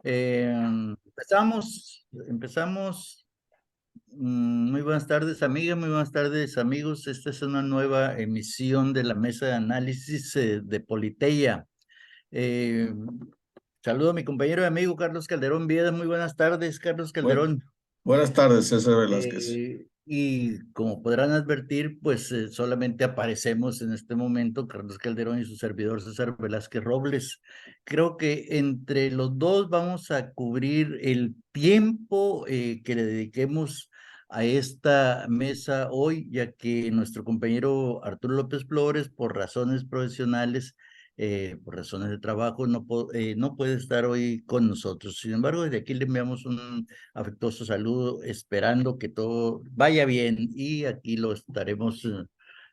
Eh, empezamos. Muy buenas tardes, amigas, muy buenas tardes, amigos. Esta es una nueva emisión de la mesa de análisis de Politeia. Eh, Saludo a mi compañero y amigo Carlos Calderón Vieda. Muy buenas tardes, Carlos Bueno, Calderón. buenas tardes, César Velázquez. Y como podrán advertir, pues solamente aparecemos en este momento Carlos Calderón y su servidor César Velázquez Robles. Creo que entre los dos vamos a cubrir el tiempo que le dediquemos a esta mesa hoy, ya que nuestro compañero Arturo López Flores, por razones profesionales, por razones de trabajo, no puede estar hoy con nosotros. Sin embargo, desde aquí le enviamos un afectuoso saludo, esperando que todo vaya bien y aquí le estaremos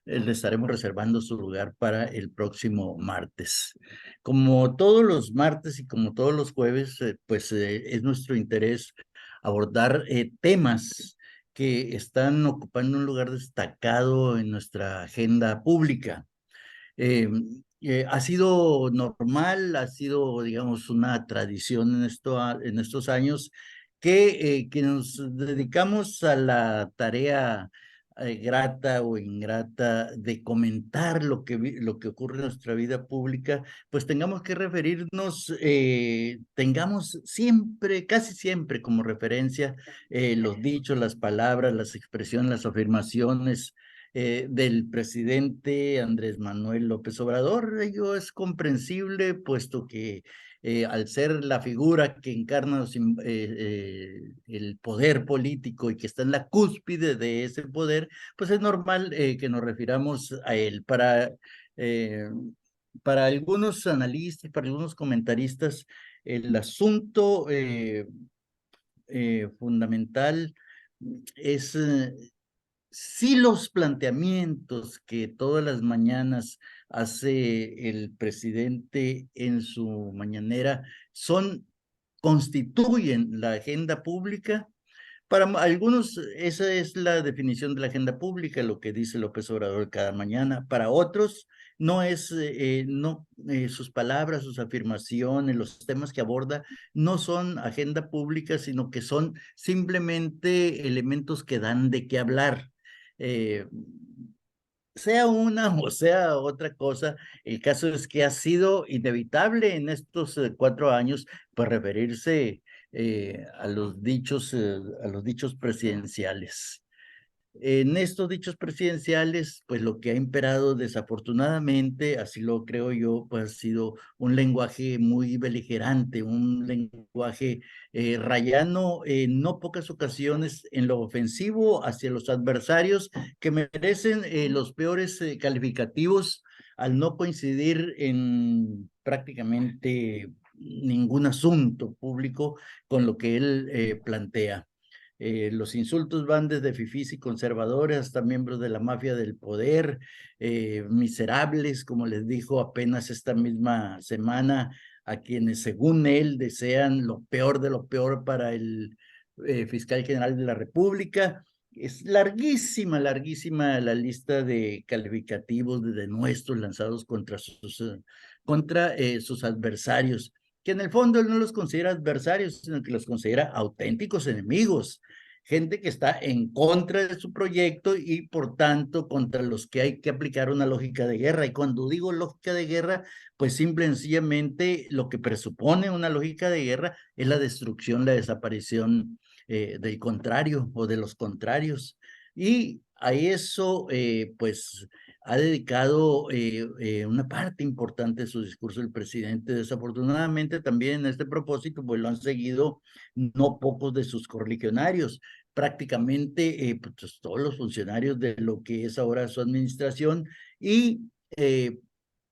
reservando su lugar para el próximo martes. Como todos los martes y como todos los jueves, es nuestro interés abordar temas que están ocupando un lugar destacado en nuestra agenda pública. Eh, ha sido normal, ha sido, digamos, una tradición en estos años que nos dedicamos a la tarea grata o ingrata de comentar lo que ocurre en nuestra vida pública, pues tengamos que referirnos, tengamos siempre, casi siempre como referencia los dichos, las palabras, las expresiones, las afirmaciones del presidente Andrés Manuel López Obrador. Ello es comprensible, puesto que al ser la figura que encarna el poder político y que está en la cúspide de ese poder, pues es normal que nos refiramos a él. Eh, para algunos analistas, para algunos comentaristas, el asunto fundamental es si los planteamientos que todas las mañanas hace el presidente en su mañanera constituyen la agenda pública. Para algunos, esa es la definición de la agenda pública, lo que dice López Obrador cada mañana. Para otros, no es, no, sus palabras, sus afirmaciones, los temas que aborda, no son agenda pública, sino que son simplemente elementos que dan de qué hablar. Eh, Sea una o sea otra cosa, el caso es que ha sido inevitable en estos 4 años, pues referirse a los dichos presidenciales. En estos dichos presidenciales, pues lo que ha imperado desafortunadamente, así lo creo yo, pues ha sido un lenguaje muy beligerante, un lenguaje rayano en no pocas ocasiones en lo ofensivo hacia los adversarios que merecen los peores calificativos al no coincidir en prácticamente ningún asunto público con lo que él plantea. Los insultos van desde fifís y conservadores hasta miembros de la mafia del poder, miserables, como les dijo apenas esta misma semana, a quienes según él desean lo peor de lo peor para el fiscal general de la República. Es larguísima, larguísima la lista de calificativos de denuestos lanzados contra sus adversarios, que en el fondo él no los considera adversarios, sino que los considera auténticos enemigos, gente que está en contra de su proyecto y por tanto contra los que hay que aplicar una lógica de guerra. Y cuando digo lógica de guerra, pues simple y sencillamente lo que presupone una lógica de guerra es la destrucción, la desaparición del contrario o de los contrarios. Y a eso, pues, ha dedicado una parte importante de su discurso el presidente. Desafortunadamente, también en este propósito, pues lo han seguido no pocos de sus correligionarios, prácticamente pues, todos los funcionarios de lo que es ahora su administración y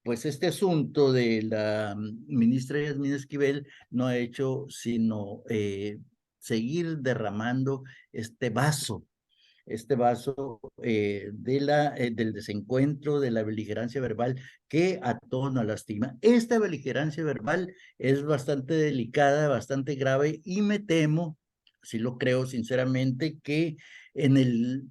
pues este asunto de la ministra Yasmín Esquivel no ha hecho sino seguir derramando este vaso del desencuentro, de la beligerancia verbal que a todos nos lastima. Esta beligerancia verbal es bastante delicada, bastante grave y me temo, sí lo creo sinceramente, que en el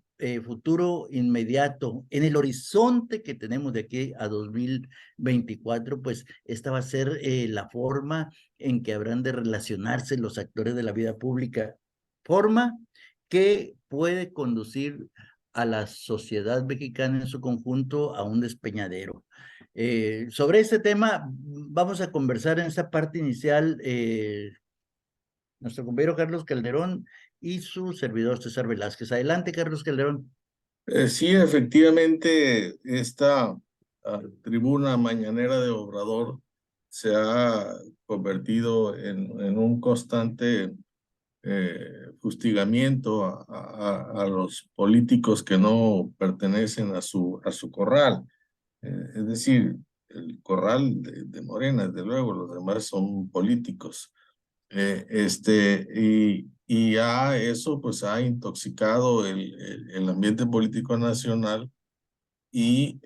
futuro inmediato, en el horizonte que tenemos de aquí a 2024, pues esta va a ser la forma en que habrán de relacionarse los actores de la vida pública, forma que puede conducir a la sociedad mexicana en su conjunto a un despeñadero. Sobre este tema vamos a conversar en esta parte inicial nuestro compañero Carlos Calderón y su servidor César Velázquez. Adelante, Carlos Calderón. Sí, efectivamente, esta tribuna mañanera de Obrador se ha convertido en un constante fustigamiento a los políticos que no pertenecen a su corral. Es decir, el corral de Morena, desde luego, los demás son políticos. Y ya eso pues ha intoxicado el ambiente político nacional y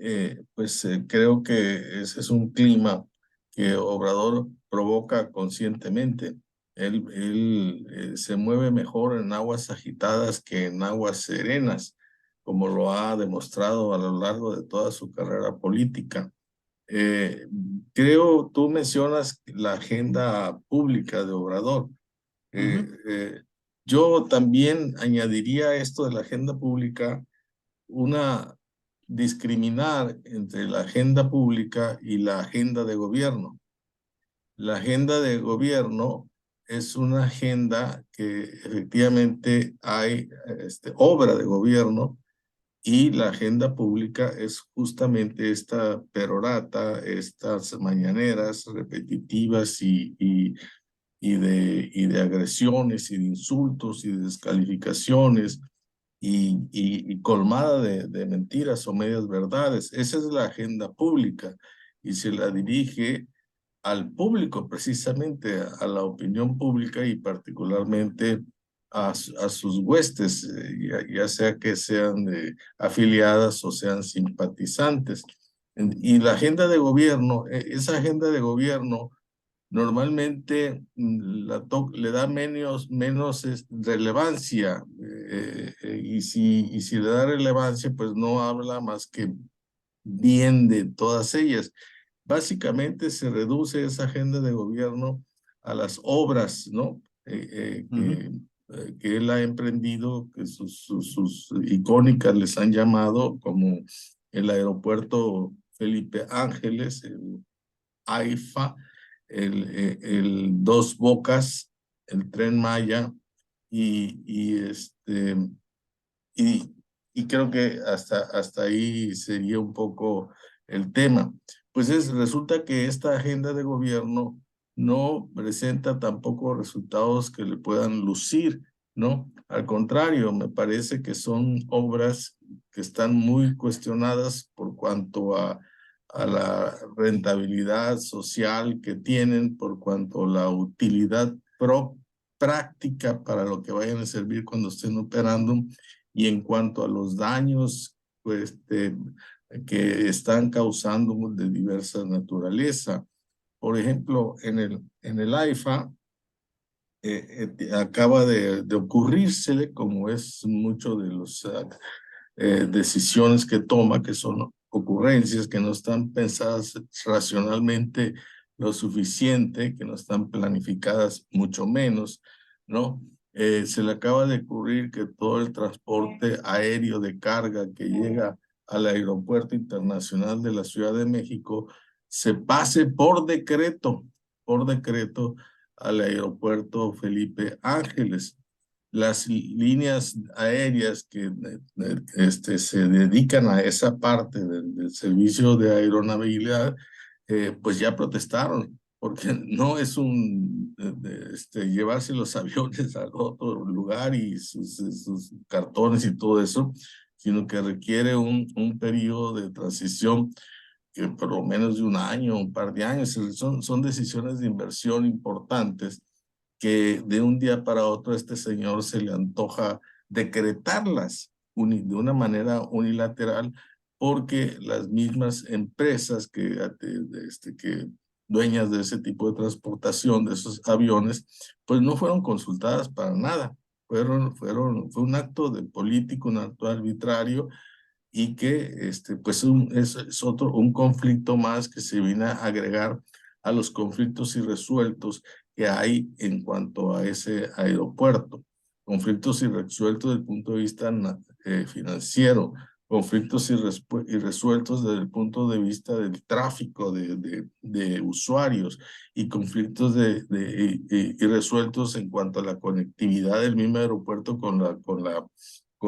creo que ese es un clima que Obrador provoca conscientemente. Él se mueve mejor en aguas agitadas que en aguas serenas, como lo ha demostrado a lo largo de toda su carrera política. Eh, tú mencionas la agenda pública de Obrador. Eh, eh, yo también añadiría esto de la agenda pública, una discriminar entre la agenda pública y la agenda de gobierno. La agenda de gobierno es una agenda que efectivamente hay obra de gobierno y la agenda pública es justamente esta perorata, estas mañaneras repetitivas y de agresiones y de insultos y de descalificaciones y colmada de mentiras o medias verdades. Esa es la agenda pública y se la dirige al público, precisamente a la opinión pública y particularmente a sus huestes, ya sea que sean afiliadas o sean simpatizantes. Y la agenda de gobierno, esa agenda de gobierno normalmente le da menos relevancia y si le da relevancia, pues no habla más que bien de todas ellas. Básicamente se reduce esa agenda de gobierno a las obras, ¿no? Que él ha emprendido, que sus icónicas les han llamado, como el aeropuerto Felipe Ángeles, el AIFA, el Dos Bocas, el Tren Maya, y, y, este, y, y creo que hasta ahí sería un poco el tema. Pues resulta que esta agenda de gobierno no presenta tampoco resultados que le puedan lucir, ¿no? Al contrario, me parece que son obras que están muy cuestionadas por cuanto a la rentabilidad social que tienen, por cuanto a la utilidad práctica para lo que vayan a servir cuando estén operando, y en cuanto a los daños pues, que están causando de diversa naturaleza. Por ejemplo, en el AIFA acaba de ocurrírsele, como es mucho de las decisiones que toma, que son ocurrencias que no están pensadas racionalmente lo suficiente, que no están planificadas mucho menos, ¿no? Se le acaba de ocurrir que todo el transporte aéreo de carga que llega al Aeropuerto Internacional de la Ciudad de México se pase por decreto al Aeropuerto Felipe Ángeles. Las líneas aéreas que se dedican a esa parte del servicio de aeronavegabilidad, pues ya protestaron, porque no es llevarse los aviones al otro lugar y sus cartones y todo eso, sino que requiere un periodo de transición que por lo menos de un año, un par de años. Son decisiones de inversión importantes que de un día para otro a este señor se le antoja decretarlas de una manera unilateral, porque las mismas empresas que dueñas de ese tipo de transportación, de esos aviones, pues no fueron consultadas para nada, fue un acto de político, un acto arbitrario, y que pues es otro, un conflicto más que se viene a agregar a los conflictos irresueltos que hay en cuanto a ese aeropuerto. Conflictos irresueltos desde el punto de vista financiero, conflictos irresueltos desde el punto de vista del tráfico de usuarios, y conflictos irresueltos en cuanto a la conectividad del mismo aeropuerto con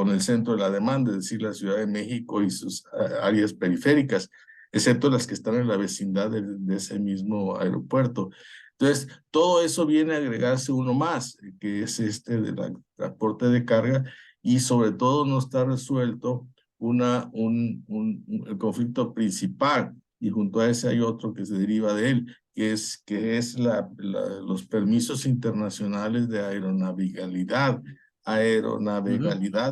el centro de la demanda, es decir, la Ciudad de México y sus áreas periféricas, excepto las que están en la vecindad de ese mismo aeropuerto. Entonces, todo eso viene a agregarse uno más, que es del transporte de carga, y sobre todo no está resuelto el conflicto principal, y junto a ese hay otro que se deriva de él, que es los permisos internacionales de aeronavegalidad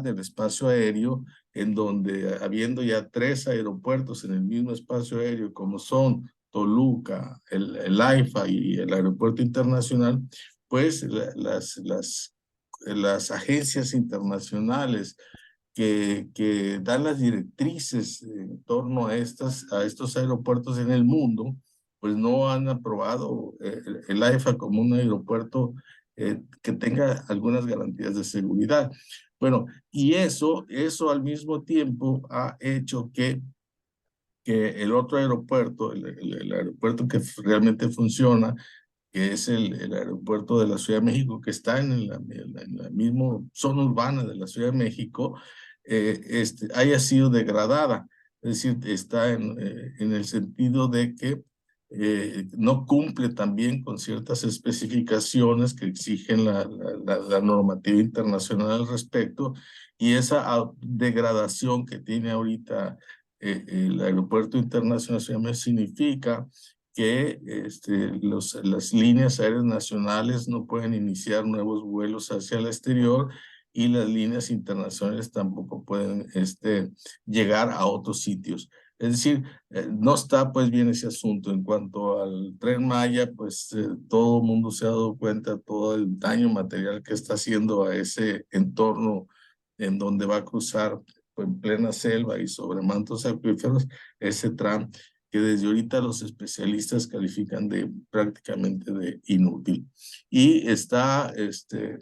del espacio aéreo, en donde, habiendo ya 3 aeropuertos en el mismo espacio aéreo, como son Toluca, el AIFA y el Aeropuerto Internacional, pues las agencias internacionales que dan las directrices en torno a estos aeropuertos en el mundo, pues no han aprobado el AIFA como un aeropuerto que tenga algunas garantías de seguridad. Bueno, y eso al mismo tiempo ha hecho que el otro aeropuerto, el aeropuerto que realmente funciona, que es el aeropuerto de la Ciudad de México, que está en la misma zona urbana de la Ciudad de México, haya sido degradada. Es decir, está en el sentido de que no cumple también con ciertas especificaciones que exigen la normativa internacional al respecto, y esa degradación que tiene ahorita el Aeropuerto Internacional de Ciudad de México significa que las líneas aéreas nacionales no pueden iniciar nuevos vuelos hacia el exterior, y las líneas internacionales tampoco pueden llegar a otros sitios. Es decir, no está pues bien ese asunto. En cuanto al Tren Maya, pues todo el mundo se ha dado cuenta todo el daño material que está haciendo a ese entorno en donde va a cruzar pues, en plena selva y sobre mantos acuíferos ese tramo, que desde ahorita los especialistas califican de prácticamente de inútil. Y está,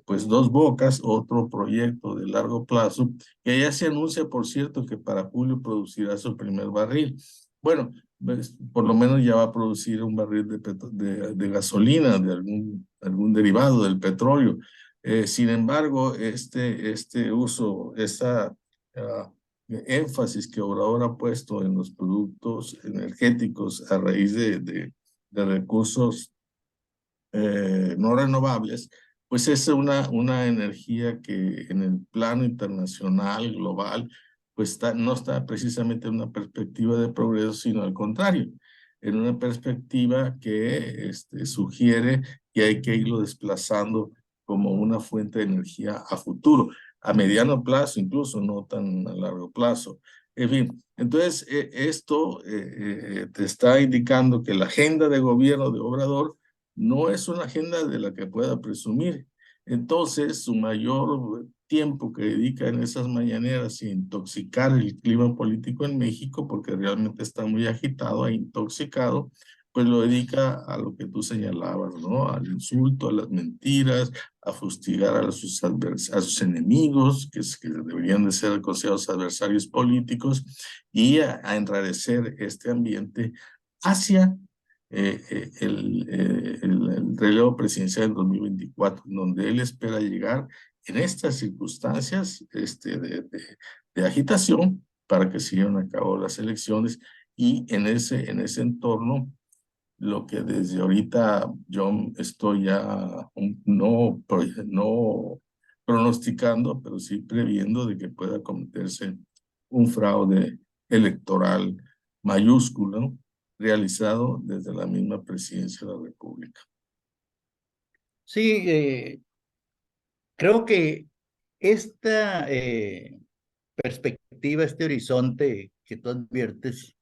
pues, Dos Bocas, otro proyecto de largo plazo, que ya se anuncia, por cierto, que para julio producirá su primer barril. Bueno, pues, por lo menos ya va a producir un barril de gasolina, de algún derivado del petróleo. Sin embargo, este uso, esta énfasis que Obrador ha puesto en los productos energéticos a raíz de recursos no renovables, pues es una energía que en el plano internacional, global, pues no está precisamente en una perspectiva de progreso, sino al contrario, en una perspectiva que sugiere que hay que irlo desplazando como una fuente de energía a futuro, a mediano plazo incluso, no tan a largo plazo. En fin, entonces esto te está indicando que la agenda de gobierno de Obrador no es una agenda de la que pueda presumir. Entonces, su mayor tiempo que dedica en esas mañaneras y intoxicar el clima político en México, porque realmente está muy agitado e intoxicado, pues lo dedica a lo que tú señalabas, ¿no? Al insulto, a las mentiras, a fustigar a sus enemigos, que deberían de ser considerados adversarios políticos, y a enrarecer este ambiente hacia el relevo presidencial en 2024, donde él espera llegar en estas circunstancias de agitación para que se lleven a cabo las elecciones, y en ese entorno lo que desde ahorita yo estoy ya no pronosticando, pero sí previendo de que pueda cometerse un fraude electoral mayúsculo realizado desde la misma presidencia de la República. Sí, creo que esta perspectiva, este horizonte que tú adviertes,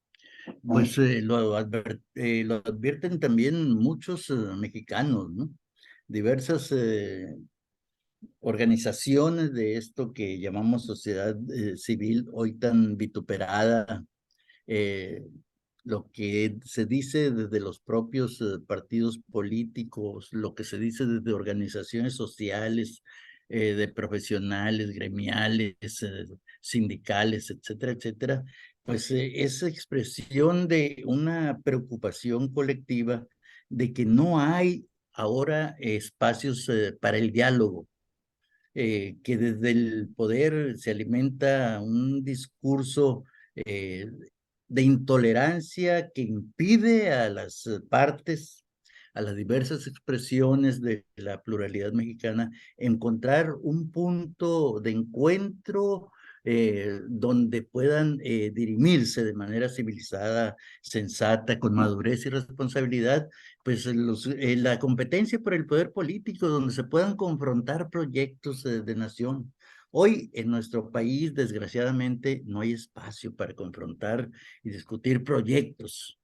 pues lo advierten también muchos mexicanos, ¿no? Diversas organizaciones de esto que llamamos sociedad civil, hoy tan vituperada, lo que se dice desde los propios partidos políticos, lo que se dice desde organizaciones sociales, de profesionales, gremiales, sindicales, etcétera, etcétera, pues es expresión de una preocupación colectiva de que no hay ahora espacios para el diálogo, que desde el poder se alimenta un discurso eh, de intolerancia que impide a las partes, a las diversas expresiones de la pluralidad mexicana, encontrar un punto de encuentro donde puedan dirimirse de manera civilizada, sensata, con madurez y responsabilidad, pues la competencia por el poder político, donde se puedan confrontar proyectos de nación. Hoy en nuestro país, desgraciadamente, no hay espacio para confrontar y discutir proyectos.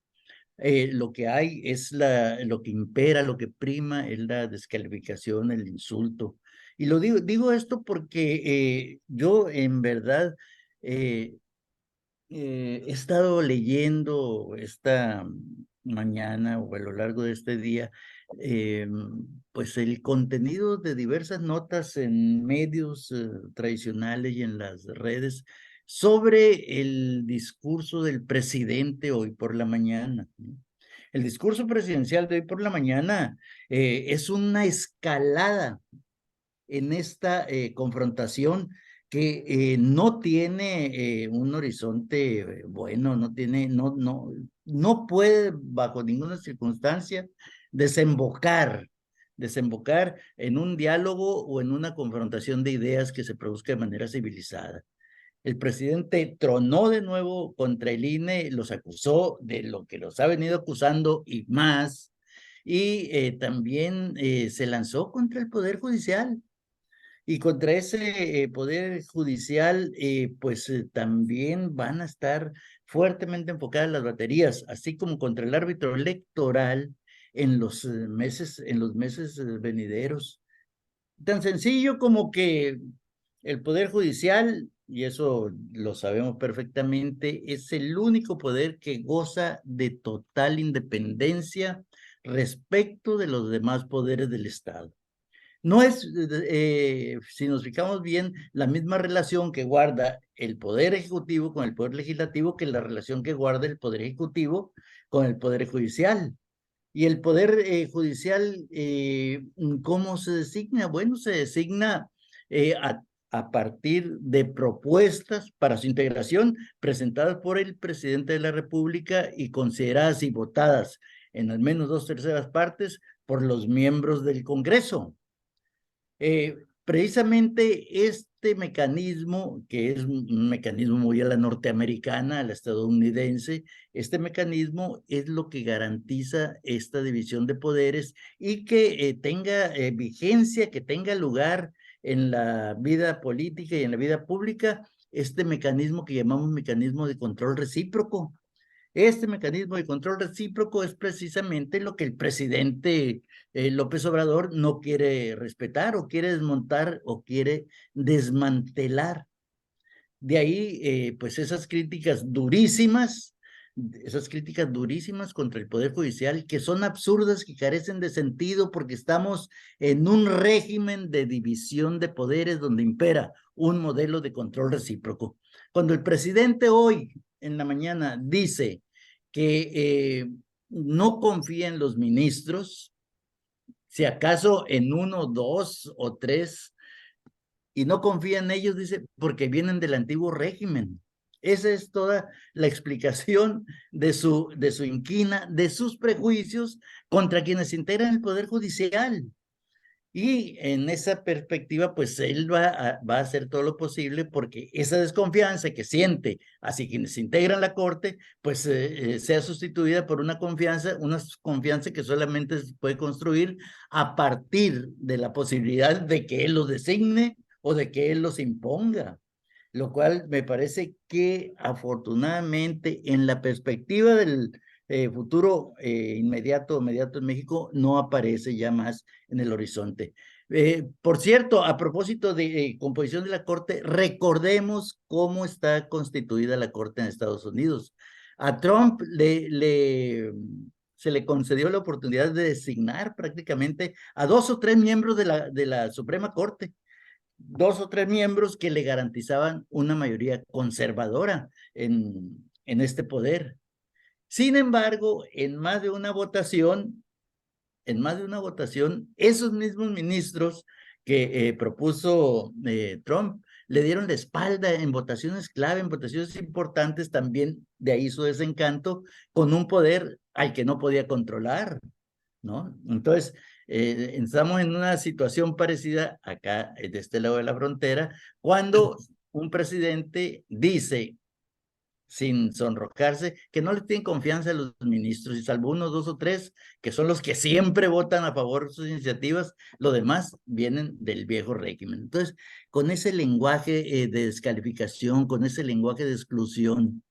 Lo que hay es lo que impera, lo que prima es la descalificación, el insulto. Y lo digo esto porque yo en verdad eh, he estado leyendo esta mañana o a lo largo de este día, pues el contenido de diversas notas en medios tradicionales y en las redes sobre el discurso del presidente hoy por la mañana, ¿no? El discurso presidencial de hoy por la mañana es una escalada en esta confrontación que no tiene un horizonte bueno, no puede bajo ninguna circunstancia desembocar en un diálogo o en una confrontación de ideas que se produzca de manera civilizada. El presidente tronó de nuevo contra el INE, los acusó de lo que los ha venido acusando y más, y también se lanzó contra el Poder Judicial. Y contra ese poder judicial, pues también van a estar fuertemente enfocadas las baterías, así como contra el árbitro electoral en los meses venideros. Tan sencillo como que el poder judicial, y eso lo sabemos perfectamente, es el único poder que goza de total independencia respecto de los demás poderes del Estado. No es, si nos fijamos bien, la misma relación que guarda el Poder Ejecutivo con el Poder Legislativo que la relación que guarda el Poder Ejecutivo con el Poder Judicial. Y el Poder Judicial, ¿cómo se designa? Bueno, se designa a partir de propuestas para su integración presentadas por el presidente de la República y consideradas y votadas en al menos 2/3 por los miembros del Congreso. Precisamente este mecanismo, que es un mecanismo muy a la norteamericana, a la estadounidense, este mecanismo es lo que garantiza esta división de poderes y que tenga vigencia, que tenga lugar en la vida política y en la vida pública, este mecanismo que llamamos mecanismo de control recíproco. Este mecanismo de control recíproco es precisamente lo que el presidente López Obrador no quiere respetar o quiere desmontar o quiere desmantelar. De ahí, pues esas críticas durísimas contra el Poder Judicial, que son absurdas, que carecen de sentido, porque estamos en un régimen de división de poderes donde impera un modelo de control recíproco. Cuando el presidente hoy en la mañana dice que no confía en los ministros, si acaso en 1, 2 o 3, y no confía en ellos, dice, porque vienen del antiguo régimen. Esa es toda la explicación de su inquina, de sus prejuicios contra quienes integran el Poder Judicial. Y en esa perspectiva, pues él va a hacer todo lo posible porque esa desconfianza que siente hacia quienes integran la Corte, pues sea sustituida por una confianza que solamente se puede construir a partir de la posibilidad de que él los designe o de que él los imponga. Lo cual me parece que afortunadamente en la perspectiva del futuro inmediato en México no aparece ya más en el horizonte. Por cierto, a propósito de composición de la Corte, recordemos cómo está constituida la Corte en Estados Unidos. A Trump se le concedió la oportunidad de designar prácticamente a 2 o 3 miembros de la Suprema Corte, 2 o 3 miembros que le garantizaban una mayoría conservadora en este poder. Sin embargo, en más de una votación, esos mismos ministros que propuso Trump le dieron la espalda en votaciones clave, en votaciones importantes, también de ahí su desencanto con un poder al que no podía controlar, ¿no? Entonces, estamos en una situación parecida acá, de este lado de la frontera, cuando un presidente dice, sin sonrojarse, que no le tienen confianza a los ministros, y salvo 1, 2 o 3, que son los que siempre votan a favor de sus iniciativas, lo demás vienen del viejo régimen. Entonces, con ese lenguaje de descalificación, con ese lenguaje de exclusión,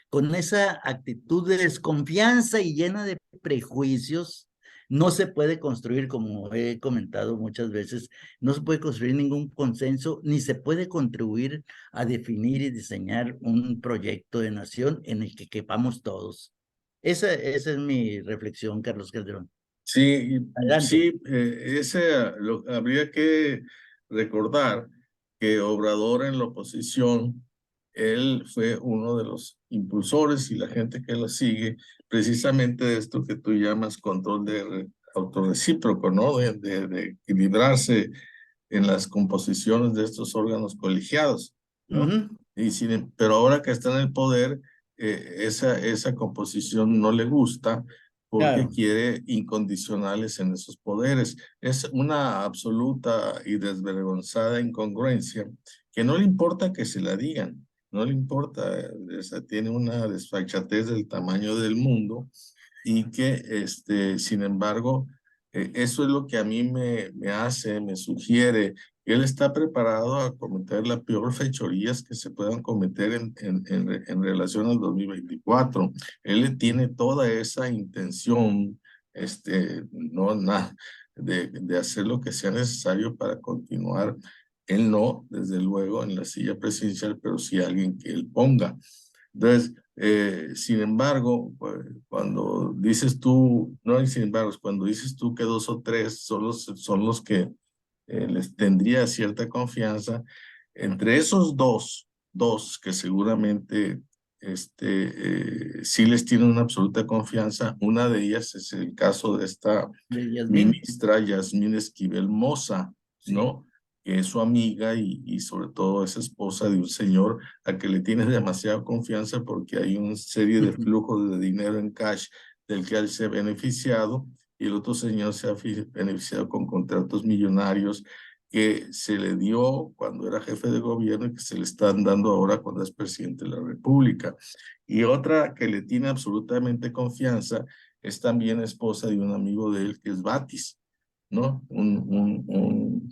con esa actitud de desconfianza y llena de prejuicios, no se puede construir, como he comentado muchas veces, no se puede construir ningún consenso, ni se puede contribuir a definir y diseñar un proyecto de nación en el que quepamos todos. Esa es mi reflexión, Carlos Calderón. Sí, Adelante. sí, habría que recordar que Obrador en la oposición, él fue uno de los impulsores y la gente que lo sigue, precisamente de esto que tú llamas control autorrecíproco, ¿no? De equilibrarse en las composiciones de estos órganos colegiados, ¿no? Ujú, Pero ahora que está en el poder, esa composición no le gusta porque claro. quiere incondicionales en esos poderes. Es una absoluta y desvergonzada incongruencia que no le importa que se la digan, no le importa, tiene una desfachatez del tamaño del mundo y que, sin embargo, eso es lo que a mí me sugiere que él está preparado a cometer las peores fechorías que se puedan cometer en relación al 2024. Él tiene toda esa intención, no, nada, de hacer lo que sea necesario para continuar. Él no, desde luego, en la silla presidencial, pero sí alguien que él ponga. Entonces, sin embargo, pues, cuando dices tú, no hay sin embargo, cuando dices tú que 2 o 3 son los que les tendría cierta confianza, entre esos dos que seguramente sí les tienen una absoluta confianza, una de ellas es el caso de esta De Yasmín. ministra Yasmín Esquivel Moza, Sí. ¿no? Que es su amiga y sobre todo es esposa de un señor a que le tiene demasiada confianza porque hay una serie de flujos de dinero en cash del que él se ha beneficiado y el otro señor se ha beneficiado con contratos millonarios que se le dio cuando era jefe de gobierno y que se le están dando ahora cuando es presidente de la República. Y otra que le tiene absolutamente confianza es también esposa de un amigo de él que es Batis, ¿no?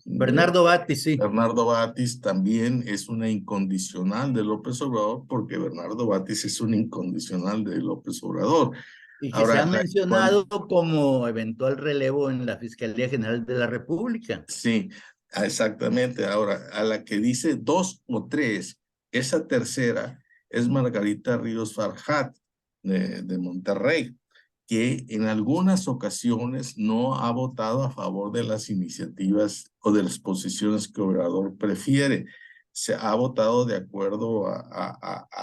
Bernardo Batti, sí. Bernardo Batis también es una incondicional de López Obrador porque Bernardo Batis es un incondicional de López Obrador. Y que se Ahora, ha mencionado como eventual relevo en la Fiscalía General de la República. sí, exactamente. Ahora, a la que dice 2 o 3, esa tercera es Margarita Ríos Farjat de Monterrey, que en algunas ocasiones no ha votado a favor de las iniciativas o de las posiciones que Obrador prefiere. Se ha votado de acuerdo a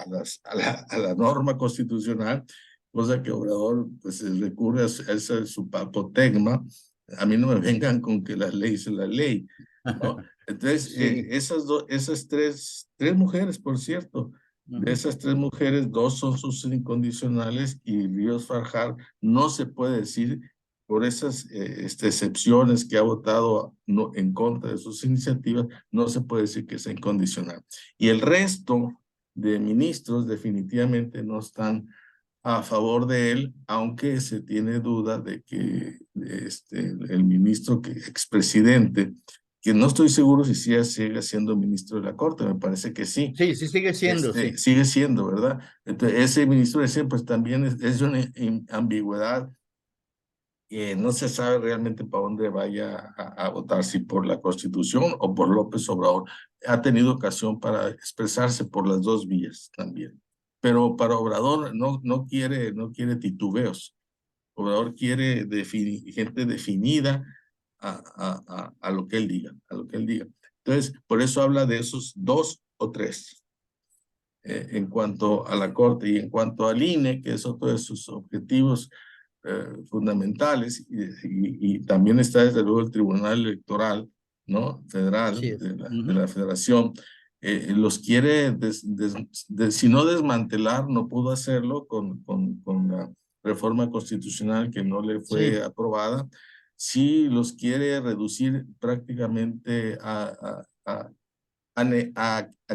la norma constitucional, cosa que Obrador pues, recurre a su papotecma. A mí no me vengan con que la ley es la ley, ¿no? Entonces, Sí. esas tres mujeres, por cierto, de Ujú. esas 3 mujeres, 2 son sus incondicionales y Ríos Farjar no se puede decir por esas excepciones que ha votado no, en contra de sus iniciativas, no se puede decir que sea incondicional. Y el resto de ministros definitivamente no están a favor de él, aunque se tiene duda de que el ministro, expresidente, que no estoy seguro si sigue siendo ministro de la Corte, me parece que sí, Sí, sí sigue siendo, sí. sigue siendo, ¿verdad? Entonces, ese ministro de pues también es una ambigüedad no se sabe realmente para dónde vaya a votar, si por la Constitución o por López Obrador. Ha tenido ocasión para expresarse por las dos vías también. Pero para Obrador no quiere titubeos. Obrador quiere gente definida a lo que él diga, a lo que él diga. Entonces, por eso habla de esos 2 o 3. En cuanto a la Corte y en cuanto al INE, que es otro de sus objetivos fundamentales, y también está desde luego el Tribunal Electoral, ¿no? Federal, Así es. de la Federación. Los quiere, si no desmantelar, no pudo hacerlo con la reforma constitucional que no le fue Sí. aprobada. Sí los quiere reducir prácticamente a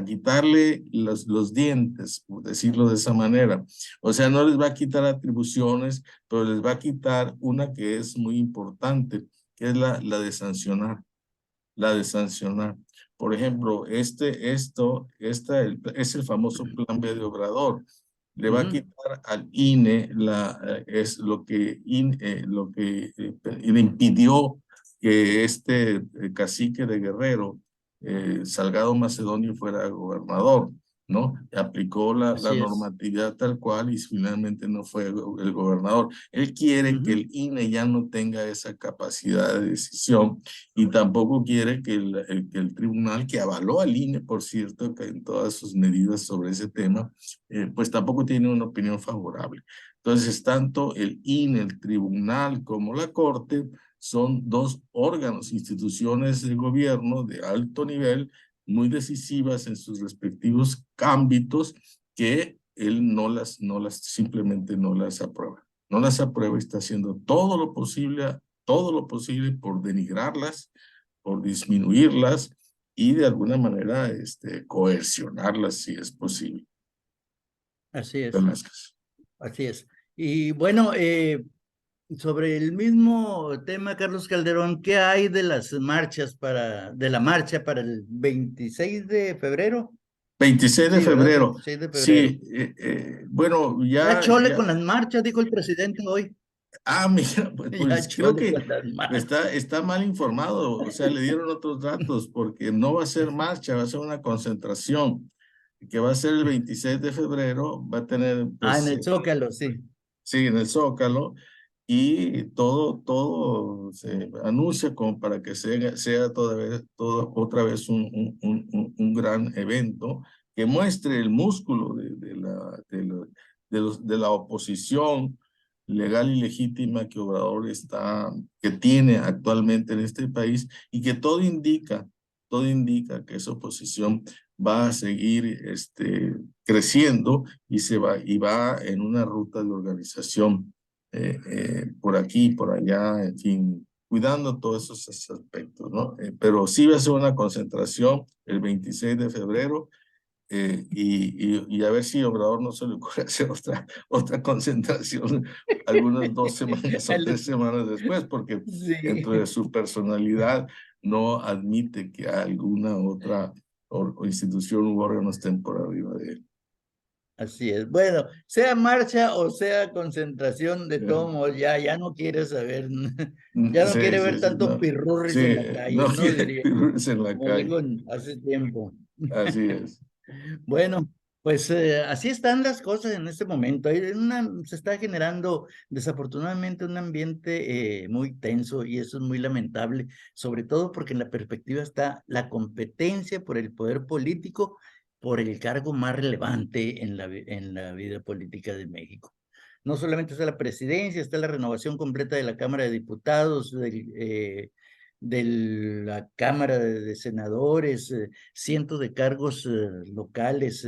quitarle los dientes, por decirlo de esa manera. O sea, no les va a quitar atribuciones, pero les va a quitar una que es muy importante, que es la de sancionar, la de sancionar. Por ejemplo, es el famoso Plan B de Obrador. Le va a quitar al INE es lo que le impidió que cacique de Guerrero, Salgado Macedonio, fuera gobernador, ¿no? Aplicó la Así es. normatividad tal cual y finalmente no fue el gobernador. Él quiere que el INE ya no tenga esa capacidad de decisión y tampoco quiere que el tribunal, que avaló al INE, por cierto, que en todas sus medidas sobre ese tema, pues tampoco tiene una opinión favorable. Entonces, tanto el INE, el tribunal, como la Corte son dos órganos, instituciones de gobierno de alto nivel, muy decisivas en sus respectivos ámbitos, que él simplemente no las aprueba. No las aprueba y está haciendo todo lo posible por denigrarlas, por disminuirlas y de alguna manera coercionarlas si es posible. Así es. Velázquez. Así es. Y bueno, sobre el mismo tema, Carlos Calderón, ¿qué hay de las marchas de la marcha para el 26 de febrero? 26 de Sí, ¿verdad? febrero. 26 de febrero. Sí, bueno, Ya chole con las marchas, dijo el presidente hoy. mira, pues, Ya pues creo chole que con las marchas. está mal informado, o sea, le dieron otros datos, porque no va a ser marcha, va a ser una concentración, que va a ser el 26 de febrero, va a tener, Ah, en pues, el Zócalo, sí. sí, en el Zócalo, y todo se anuncia como para que sea otra vez un gran evento que muestre el músculo de la oposición legal y legítima que Obrador que tiene actualmente en este país, y que todo indica que esa oposición va a seguir creciendo y va en una ruta de organización por aquí, por allá, en fin, cuidando todos esos aspectos, ¿no? Pero sí va a ser una concentración el 26 de febrero, y a ver si Obrador no se le ocurre hacer otra concentración algunas 2 semanas o 3 semanas después, porque dentro de Sí. su personalidad no admite que alguna otra o institución u órgano estén por arriba de él. Así es. Bueno, sea marcha o sea concentración, de Ya. todos modos, ya no quiere saber, ya no Sí, quiere sí, ver sí, tantos no. pirurris en la Sí, no calle, ¿no? quiere Diría, pirurris en la como dijo calle. hace tiempo. Así es. Bueno, pues así están las cosas en este momento. Se está generando desafortunadamente un ambiente muy tenso y eso es muy lamentable, sobre todo porque en la perspectiva está la competencia por el poder político, por el cargo más relevante en en la vida política de México. No solamente está la presidencia, está la renovación completa de la Cámara de Diputados, de la Cámara de Senadores, cientos de cargos locales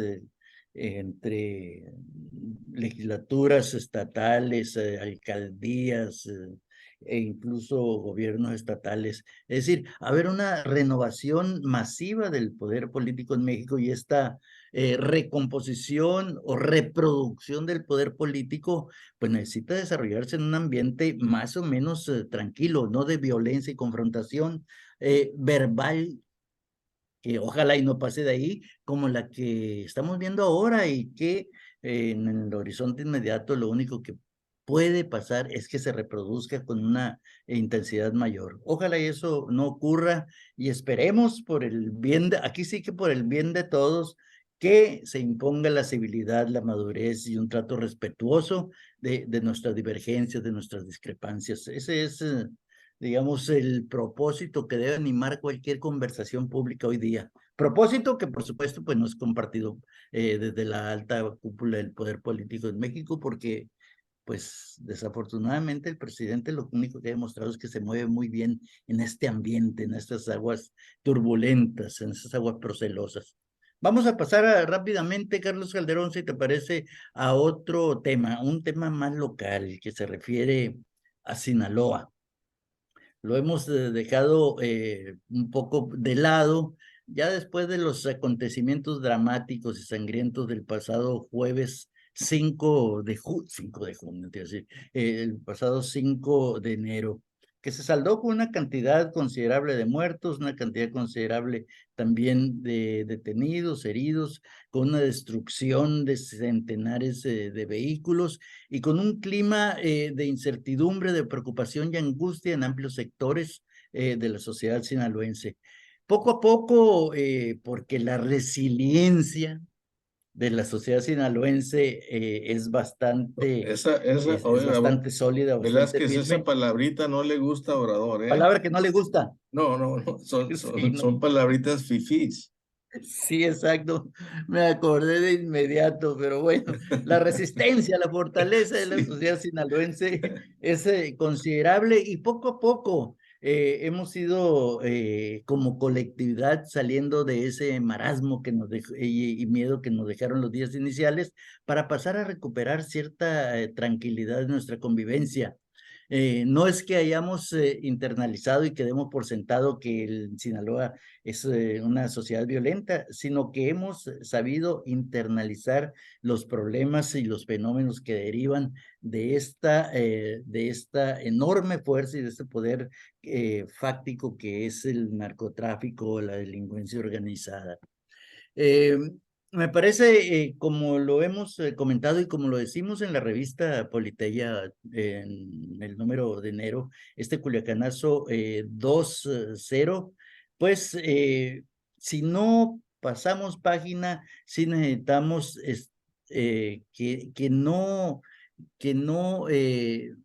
entre legislaturas estatales, alcaldías e incluso gobiernos estatales. Es decir, haber una renovación masiva del poder político en México y esta recomposición o reproducción del poder político, pues necesita desarrollarse en un ambiente más o menos tranquilo, no de violencia y confrontación verbal, que ojalá y no pase de ahí, como la que estamos viendo ahora y que en el horizonte inmediato lo único que puede pasar es que se reproduzca con una intensidad mayor. Ojalá y eso no ocurra y esperemos por el bien de, aquí sí que por el bien de todos, que se imponga la civilidad, la madurez y un trato respetuoso de nuestras divergencias, de nuestras discrepancias. Ese es, digamos, el propósito que debe animar cualquier conversación pública hoy día. Propósito que, por supuesto, pues no es compartido desde la alta cúpula del poder político en México, porque pues desafortunadamente el presidente lo único que ha demostrado es que se mueve muy bien en este ambiente, en estas aguas turbulentas, en esas aguas procelosas. Vamos a pasar rápidamente, Carlos Calderón, si te parece, a otro tema, un tema más local que se refiere a Sinaloa. Lo hemos dejado un poco de lado, ya después de los acontecimientos dramáticos y sangrientos del pasado jueves 5 de junio, quiero decir, el pasado 5 de enero, que se saldó con una cantidad considerable de muertos, una cantidad considerable también de detenidos, heridos, con una destrucción de centenares de vehículos y con un clima de incertidumbre, de preocupación y angustia en amplios sectores de la sociedad sinaloense. Poco a poco, porque la resiliencia de la sociedad sinaloense es Oiga, bastante sólida, bastante Velázquez, esa firme. palabrita no le gusta a Obrador, ¿eh? Palabra que no le gusta. No, no, no, Sí, no. son palabritas fifís. Sí, exacto. Me acordé de inmediato, pero bueno, la resistencia, la fortaleza de la Sí. sociedad sinaloense es considerable y poco a poco hemos ido como colectividad saliendo de ese marasmo que nos dejó, y miedo que nos dejaron los días iniciales para pasar a recuperar cierta tranquilidad en nuestra convivencia. No es que hayamos internalizado y que demos por sentado que el Sinaloa es una sociedad violenta, sino que hemos sabido internalizar los problemas y los fenómenos que derivan de esta enorme fuerza y de este poder fáctico que es el narcotráfico o la delincuencia organizada. Eh, Me parece, como lo hemos comentado y como lo decimos en la revista Politeya en el número de enero, este Culiacanazo 2.0, pues si no pasamos página, si necesitamos que no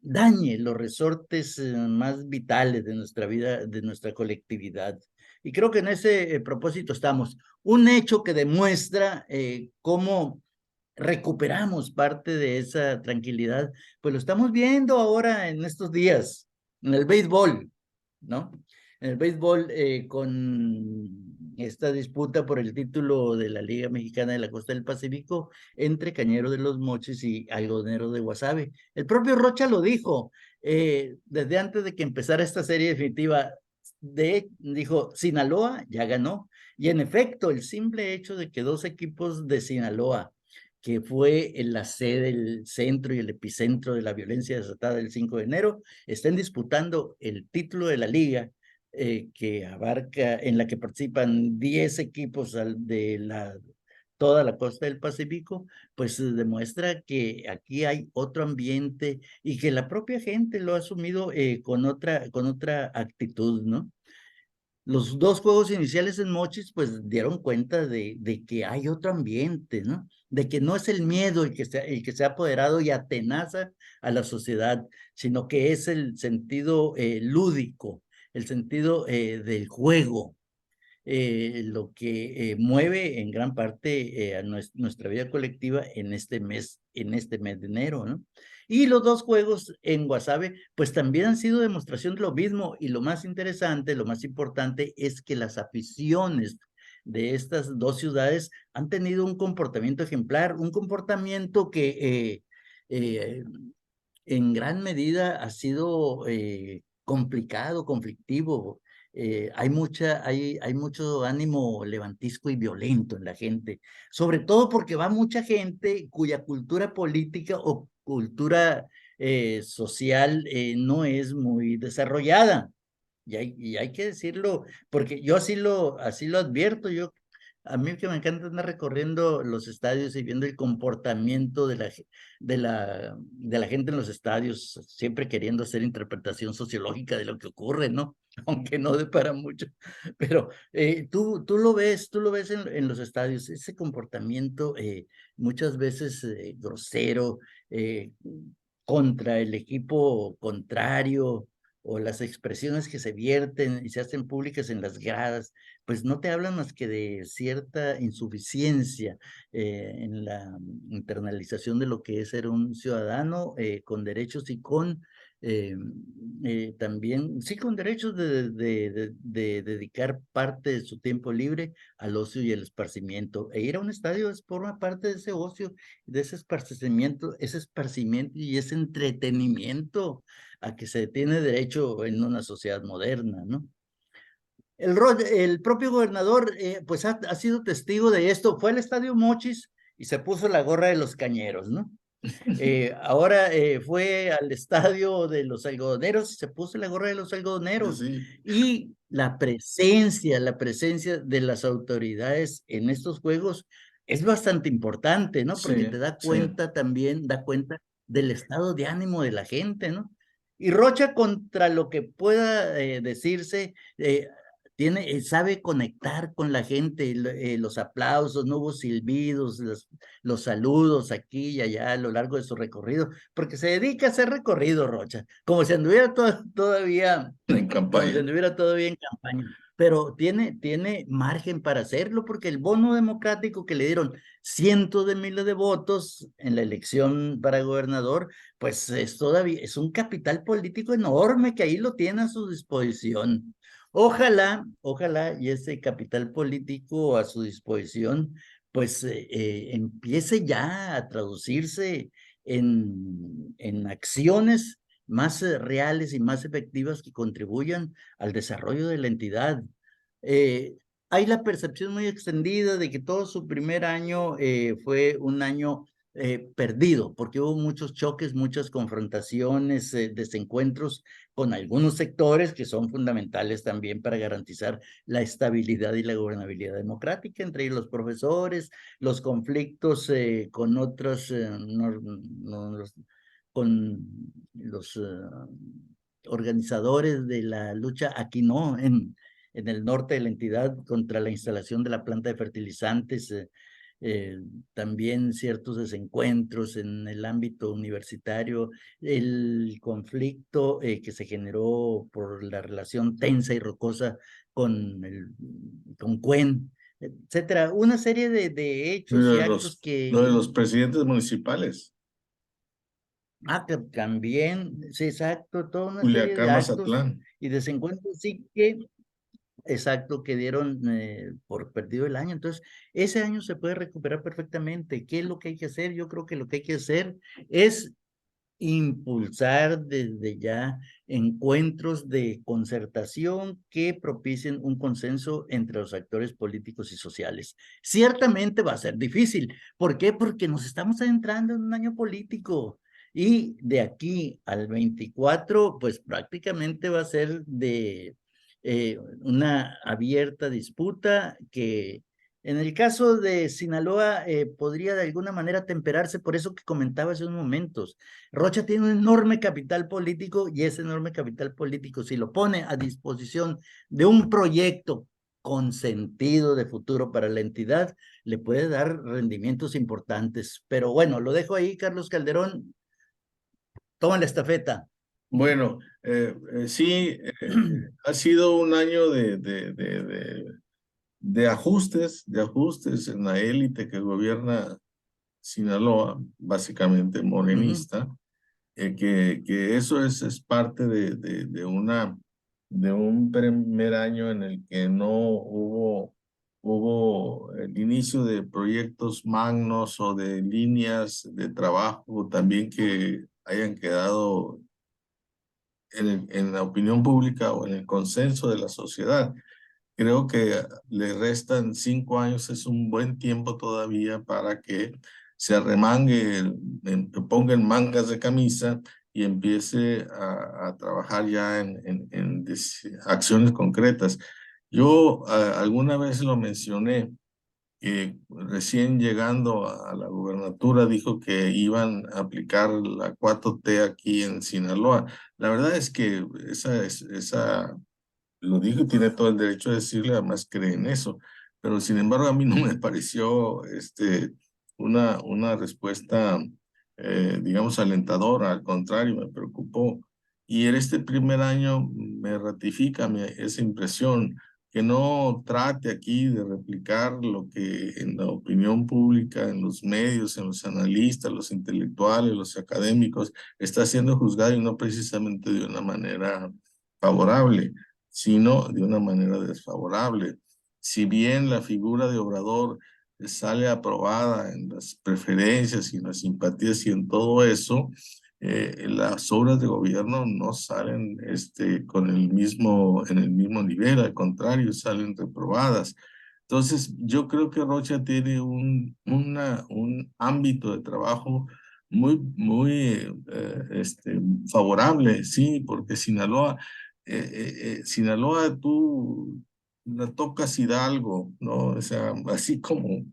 dañe los resortes más vitales de nuestra vida, de nuestra colectividad. Y creo que en ese propósito estamos. Un hecho que demuestra cómo recuperamos parte de esa tranquilidad, pues lo estamos viendo ahora en estos días, en el béisbol, ¿no? En el béisbol con esta disputa por el título de la Liga Mexicana de la Costa del Pacífico entre Cañero de los Mochis y Algodonero de Guasave. El propio Rocha lo dijo desde antes de que empezara esta serie definitiva, dijo, Sinaloa ya ganó. Y en efecto, el simple hecho de que dos equipos de Sinaloa, que fue la sede, el centro y el epicentro de la violencia desatada el 5 de enero, estén disputando el título de la liga, que abarca, en la que participan 10 equipos toda la costa del Pacífico, pues demuestra que aquí hay otro ambiente y que la propia gente lo ha asumido con otra actitud, ¿no? Los dos juegos iniciales en Mochis pues dieron cuenta de que hay otro ambiente, ¿no? De que no es el miedo el que se ha apoderado y atenaza a la sociedad, sino que es el sentido lúdico, el sentido del juego, lo que mueve en gran parte a nuestra vida colectiva en este mes de enero, ¿no? Y los dos juegos en Guasave, pues también han sido demostración de lo mismo, y lo más interesante, lo más importante es que las aficiones de estas dos ciudades han tenido un comportamiento ejemplar, un comportamiento que eh, en gran medida ha sido complicado, conflictivo. Hay mucho ánimo levantisco y violento en la gente, sobre todo porque va mucha gente cuya cultura política o cultura social no es muy desarrollada. Y hay que decirlo, porque yo así lo advierto. Yo A mí que me encanta andar recorriendo los estadios y viendo el comportamiento de la gente en los estadios, siempre queriendo hacer interpretación sociológica de lo que ocurre, ¿no? Aunque no de para mucho. Pero tú lo ves en los estadios, ese comportamiento muchas veces grosero, eh, contra el equipo contrario, o las expresiones que se vierten y se hacen públicas en las gradas, pues no te hablan más que de cierta insuficiencia en la internalización de lo que es ser un ciudadano con derechos y con eh, también, sí, con derechos de dedicar parte de su tiempo libre al ocio y el esparcimiento. E ir a un estadio forma parte de ese ocio, de ese esparcimiento y ese entretenimiento a que se tiene derecho en una sociedad moderna, ¿no? El propio gobernador, pues ha sido testigo de esto. Fue al Estadio Mochis y se puso la gorra de los cañeros, ¿no? Ahora fue al estadio de los algodoneros y se puso la gorra de los algodoneros. Sí, Y la presencia de las autoridades en estos juegos es bastante importante, ¿no? Porque sí, te da sí. cuenta también, da cuenta del estado de ánimo de la gente, ¿no? Y Rocha, contra lo que pueda decirse, sabe conectar con la gente, los aplausos, no hubo silbidos, los saludos aquí y allá a lo largo de su recorrido, porque se dedica a hacer recorrido, Rocha, como si anduviera todavía, En como si campaña. anduviera todavía en campaña. Pero tiene margen para hacerlo, porque el bono democrático que le dieron cientos de miles de votos en la elección para gobernador, pues es un capital político enorme que ahí lo tiene a su disposición. Ojalá, y ese capital político a su disposición, pues empiece ya a traducirse en acciones más reales y más efectivas que contribuyan al desarrollo de la entidad. Eh, Hay la percepción muy extendida de que todo su primer año fue un año perdido, porque hubo muchos choques, muchas confrontaciones, desencuentros con algunos sectores que son fundamentales también para garantizar la estabilidad y la gobernabilidad democrática, entre ellos los profesores, los conflictos con otros, con los organizadores de la lucha, aquí no, en el norte de la entidad, contra la instalación de la planta de fertilizantes, eh, también ciertos desencuentros en el ámbito universitario, el conflicto que se generó por la relación tensa y rocosa con Cuen, etcétera. Una serie de hechos Lo y de actos lo de que, los presidentes municipales, que también, sí, exacto, toda una serie de Culiacán, actos Mazatlán. y desencuentros, sí que exacto, que dieron por perdido el año. Entonces, ese año se puede recuperar perfectamente. ¿Qué es lo que hay que hacer? Yo creo que lo que hay que hacer es impulsar desde ya encuentros de concertación que propicien un consenso entre los actores políticos y sociales. Ciertamente va a ser difícil. ¿Por qué? Porque nos estamos adentrando en un año político. Y de aquí al 24, pues prácticamente va a ser de una abierta disputa que en el caso de Sinaloa podría de alguna manera temperarse por eso que comentaba hace unos momentos. Rocha tiene un enorme capital político y ese enorme capital político, si lo pone a disposición de un proyecto con sentido de futuro para la entidad, le puede dar rendimientos importantes. Pero bueno, lo dejo ahí, Carlos Calderón. Toma la estafeta. Bueno, sí, ha sido un año de ajustes en la élite que gobierna Sinaloa, básicamente Ujú. morenista, que eso es parte de un primer año en el que no hubo el inicio de proyectos magnos o de líneas de trabajo también que hayan quedado en la opinión pública o en el consenso de la sociedad. Creo que le restan 5 años, es un buen tiempo todavía para que se arremangue, ponga en mangas de camisa y empiece a trabajar ya en acciones concretas. Yo alguna vez lo mencioné, que recién llegando a la gubernatura dijo que iban a aplicar la 4T aquí en Sinaloa. La verdad es que esa lo dijo y tiene todo el derecho de decirle, además cree en eso. Pero sin embargo, a mí no me pareció una respuesta, digamos, alentadora. Al contrario, me preocupó. Y en este primer año me ratifica esa impresión, que no trate aquí de replicar lo que en la opinión pública, en los medios, en los analistas, los intelectuales, los académicos, está siendo juzgado y no precisamente de una manera favorable, sino de una manera desfavorable. Si bien la figura de Obrador sale aprobada en las preferencias y en las simpatías y en todo eso, las obras de gobierno no salen en el mismo nivel, al contrario, salen reprobadas. Entonces, yo creo que Rocha tiene un ámbito de trabajo muy favorable, sí, porque Sinaloa, tú la tocas Hidalgo, ¿no? O sea, así como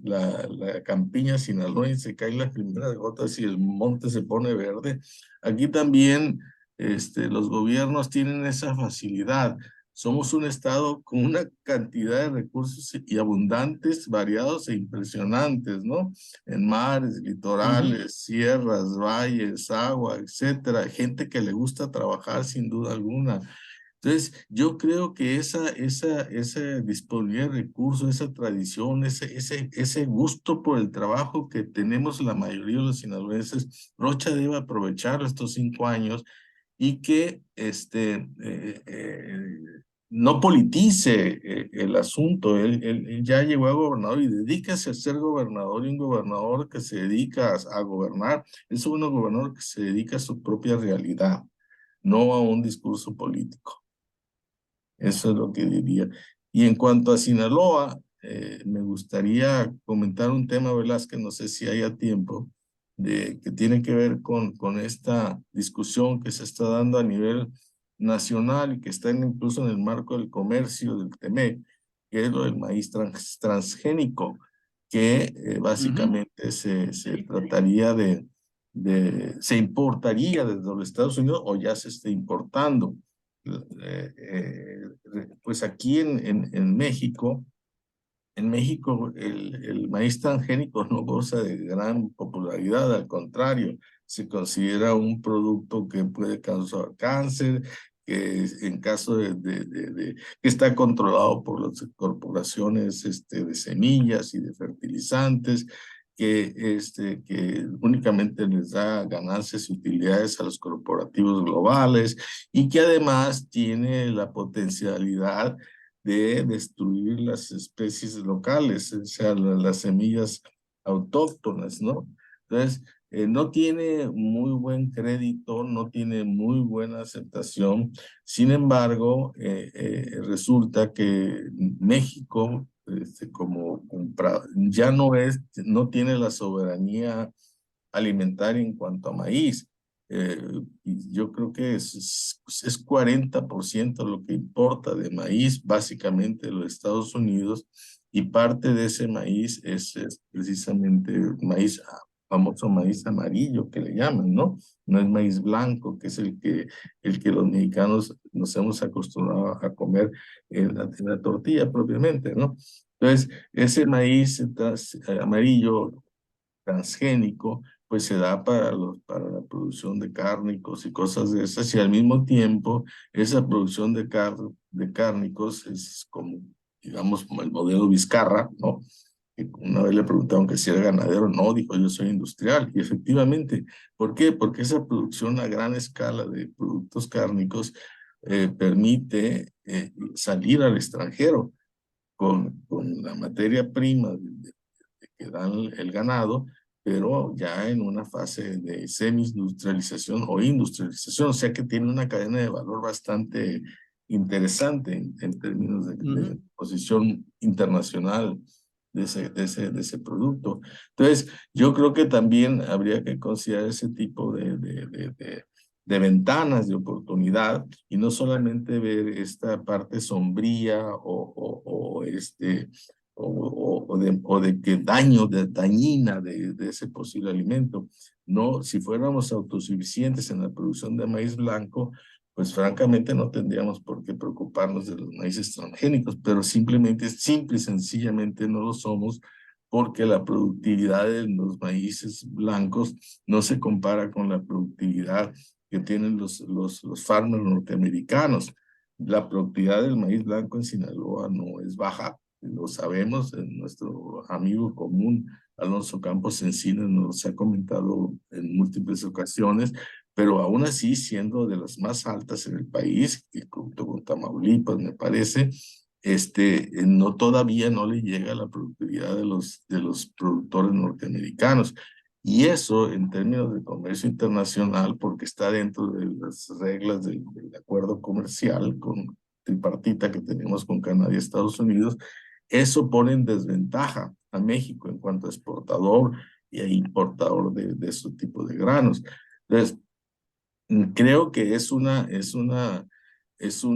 la campiña sinaloense, caen las primeras gotas y el monte se pone verde. Aquí también los gobiernos tienen esa facilidad. Somos un estado con una cantidad de recursos y abundantes, variados e impresionantes, ¿no? En mares, litorales, sierras, valles, agua, etcétera. Gente que le gusta trabajar sin duda alguna. Entonces, yo creo que esa disponibilidad de recursos, esa tradición, ese gusto por el trabajo que tenemos la mayoría de los sinaloenses, Rocha debe aprovechar estos 5 años y que no politice el asunto. Él ya llegó a gobernador y dedícase a ser gobernador, y un gobernador que se dedica a gobernar es un gobernador que se dedica a su propia realidad, no a un discurso político. Eso es lo que diría. Y en cuanto a Sinaloa, me gustaría comentar un tema, Velázquez, no sé si haya tiempo, que tiene que ver con esta discusión que se está dando a nivel nacional y que está incluso en el marco del comercio del TEMEC, que es lo del maíz transgénico, que básicamente se trataría se importaría desde los Estados Unidos o ya se está importando. Pues aquí en México, el maíz transgénico no goza de gran popularidad, al contrario, se considera un producto que puede causar cáncer, que en caso que está controlado por las corporaciones de semillas y de fertilizantes, que únicamente les da ganancias y utilidades a los corporativos globales y que además tiene la potencialidad de destruir las especies locales, o sea, las semillas autóctonas, ¿no? Entonces, no tiene muy buen crédito, no tiene muy buena aceptación. Sin embargo, resulta que México, ya no tiene la soberanía alimentaria en cuanto a maíz. Y yo creo que es 40% lo que importa de maíz, básicamente de los Estados Unidos, y parte de ese maíz es precisamente maíz, famoso maíz amarillo que le llaman, ¿no? No es maíz blanco, que es el que los mexicanos nos hemos acostumbrado a comer en la tortilla propiamente, ¿no? Entonces, ese maíz amarillo transgénico, pues se da para la producción de cárnicos y cosas de esas, y al mismo tiempo esa producción de cárnicos es como, digamos, como el modelo Vizcarra, ¿no? Que una vez le preguntaron que si era ganadero, no, dijo yo soy industrial, y efectivamente, ¿por qué? Porque esa producción a gran escala de productos cárnicos permite salir al extranjero con la materia prima que da el ganado, pero ya en una fase de semi-industrialización o industrialización, o sea que tiene una cadena de valor bastante interesante en términos de posición internacional de ese producto. Entonces, yo creo que también habría que considerar ese tipo de ventanas de oportunidad y no solamente ver esta parte sombría o de qué daño, dañina de ese posible alimento. No, si fuéramos autosuficientes en la producción de maíz blanco, pues francamente no tendríamos por qué preocuparnos de los maíces transgénicos, pero simplemente, simple y sencillamente no lo somos porque la productividad de los maíces blancos no se compara con la productividad que tienen los farmers norteamericanos. La productividad del maíz blanco en Sinaloa no es baja, lo sabemos, nuestro amigo común Alonso Campos Encinas nos ha comentado en múltiples ocasiones, pero aún así siendo de las más altas en el país, que junto con Tamaulipas me parece, no, todavía no le llega a la productividad de los productores norteamericanos. Y eso en términos de comercio internacional, porque está dentro de las reglas del acuerdo comercial con tripartita que tenemos con Canadá y Estados Unidos, eso pone en desventaja a México en cuanto a exportador y a importador de ese tipo de granos. Entonces, creo que es un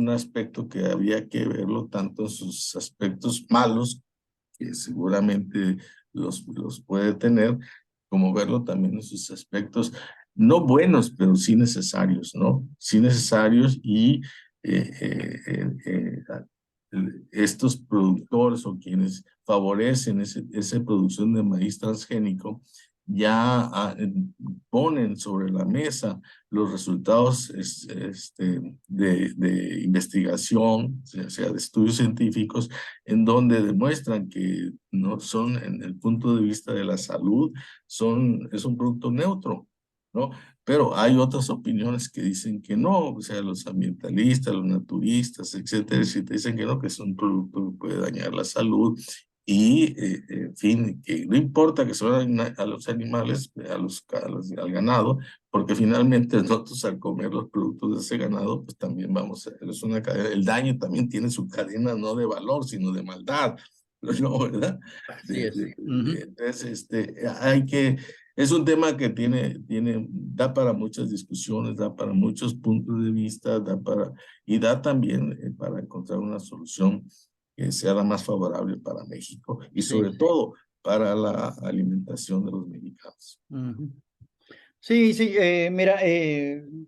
aspecto que había que verlo tanto en sus aspectos malos, que seguramente los puede tener, como verlo también en sus aspectos no buenos, pero sí necesarios, ¿no? Sí necesarios y eh, eh, eh, eh, estos productores o quienes favorecen esa producción de maíz transgénico ya ponen sobre la mesa los resultados de investigación, o sea, de estudios científicos, en donde demuestran que no son, en el punto de vista de la salud, es un producto neutro, ¿no? Pero hay otras opiniones que dicen que no, o sea, los ambientalistas, los naturistas, etcétera, si te dicen que no, que es un producto que puede dañar la salud y, en fin, que no importa que se vayan a los animales, al ganado, porque finalmente nosotros al comer los productos de ese ganado, pues también vamos a, es una cadena, el daño también tiene su cadena no de valor, sino de maldad, ¿no? ¿Verdad? Así es. Entonces, hay que, es un tema que da para muchas discusiones, da para muchos puntos de vista, y da también para encontrar una solución que sea la más favorable para México y Sí. sobre todo para la alimentación de los mexicanos. Sí, sí, mira,